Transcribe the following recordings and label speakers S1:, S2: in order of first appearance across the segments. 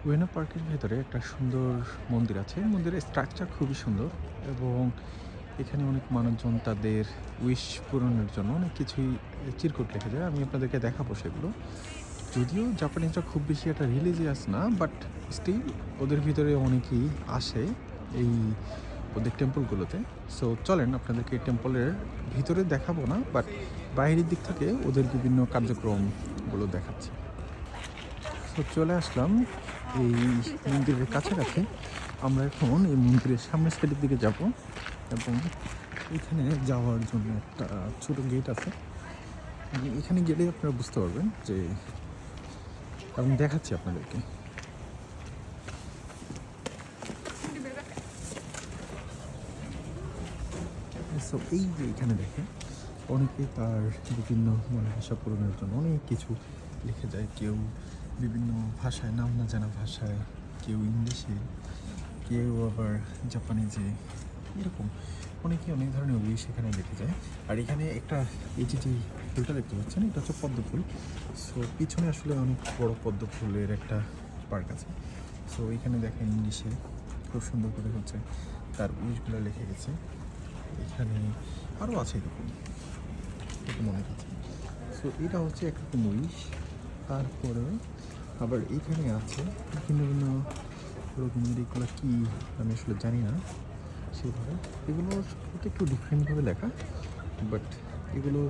S1: উয়েনা পার্কের ভেতরে একটা সুন্দর মন্দির আছে। মন্দিরের স্ট্রাকচার খুবই সুন্দর এবং এখানে অনেক মানুষজন তাদের উইশ পূরণের জন্য অনেক কিছুই চিরকুট লিখে যায়। আমি আপনাদেরকে দেখাবো সেগুলো। যদিও জাপানিজরা খুব বেশি একটা রিলিজিয়াস না, বাট স্টিল ওদের ভিতরে অনেকেই আসে এই ওদের টেম্পলগুলোতে। সো চলেন আপনাদেরকে এই টেম্পলের ভিতরে দেখাবো না, বাট বাইরের দিক থেকে ওদের বিভিন্ন কার্যক্রমগুলো দেখাচ্ছি। তো চলে আসলাম এই মন্দিরের কাছাকাছি। আমরা এখন এই মন্দিরের সামনের সাইডের দিকে যাব এবং এখানে যাওয়ার জন্য একটা ছোট গেট আছে। এখানে গেলে আপনারা বুঝতে পারবেন যে আমি দেখাচ্ছি আপনাদেরকে। সো এই যে এখানে দেখেন অনেকে তার বিভিন্ন মনোবাসা পূরণের জন্য অনেক কিছু লিখে যায়। কেউ বিভিন্ন ভাষায়, নাম না জানা ভাষায়, কেউ ইংলিশে, কেউ আবার জাপানিজে, এরকম অনেকে অনেক ধরনের উইশ এখানে লিখে যায়। আর এখানে একটা এই যে ফুলটা দেখতে পাচ্ছেন, এটা হচ্ছে পদ্ম ফুল। সো পিছনে আসলে অনেক বড় পদ্ম ফুলের একটা পার্ক আছে। সো এখানে দেখেন ইংলিশে খুব সুন্দর করে হচ্ছে তার উইশগুলো লিখে গেছে। এখানে আরও আছে এরকম অনেক আছে। সো এটা হচ্ছে একরকম উইশ। তারপরে আবার এখানে আছে ভিন্ন ভিন্ন রকমের, এগুলো কী আমি আসলে জানি না সেভাবে। এগুলো একটু ডিফারেন্টভাবে লেখা, বাট এগুলো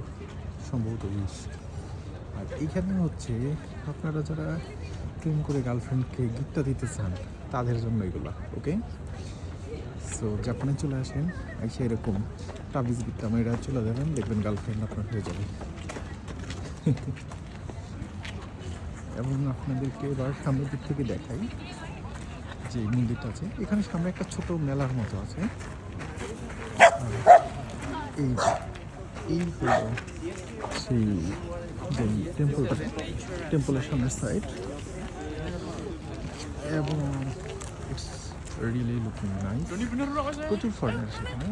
S1: সম্ভবত উইশ। আর এইখানে হচ্ছে আপনারা যারা প্রেম করে গার্লফ্রেন্ডকে গিফটটা দিতে চান তাদের জন্য এগুলো, ওকে। সো জাপানে চলে আসেন, এসে এরকম তাবিজ গিফট মেয়েরা চলে যাবেন, দেখবেন গার্লফ্রেন্ড আপনার হয়ে যাবে। এবং আপনাদেরকে এবার সামনের দিক থেকে দেখাই যে মন্দিরটা আছে। এখানে সামনে একটা ছোট মেলার মতো আছে। এই এই হলো সেই যে টেম্পলটা, টেম্পলের সামনের সাইড। এবং ইটস রিয়েলি লুকিং নাইস। প্রচুর ফরেনার সেখানে।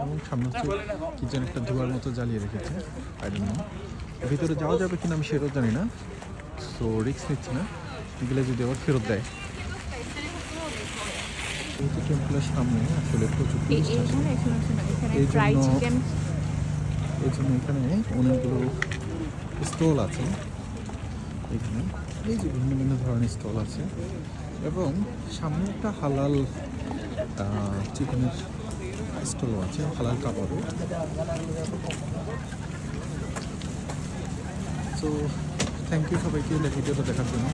S1: এবং সামনে হচ্ছে কি যেন একটা ধোয়ার মতো জ্বালিয়ে রেখেছে, আই ডোন্ট নো। ভিতরে যাওয়া যাবে কিনা আমি সেটাও জানি না, সো রিস্ক নিচ্ছি না, গেলে যদি আবার ফেরত দেয়। এই যে টেম্পলের সামনে আসলে প্রচুর টুরিস্ট আসে, এই জন্য এখানে অনেকগুলো স্টল আছে। এখানে এই যে ভিন্ন ভিন্ন ধরনের স্টল আছে এবং সামনে একটা হালাল চিকেনের স্টলও আছে, হালাল কাবাবও। সো থ্যাংক ইউ সবাইকে ভিডিওটা দেখার জন্য।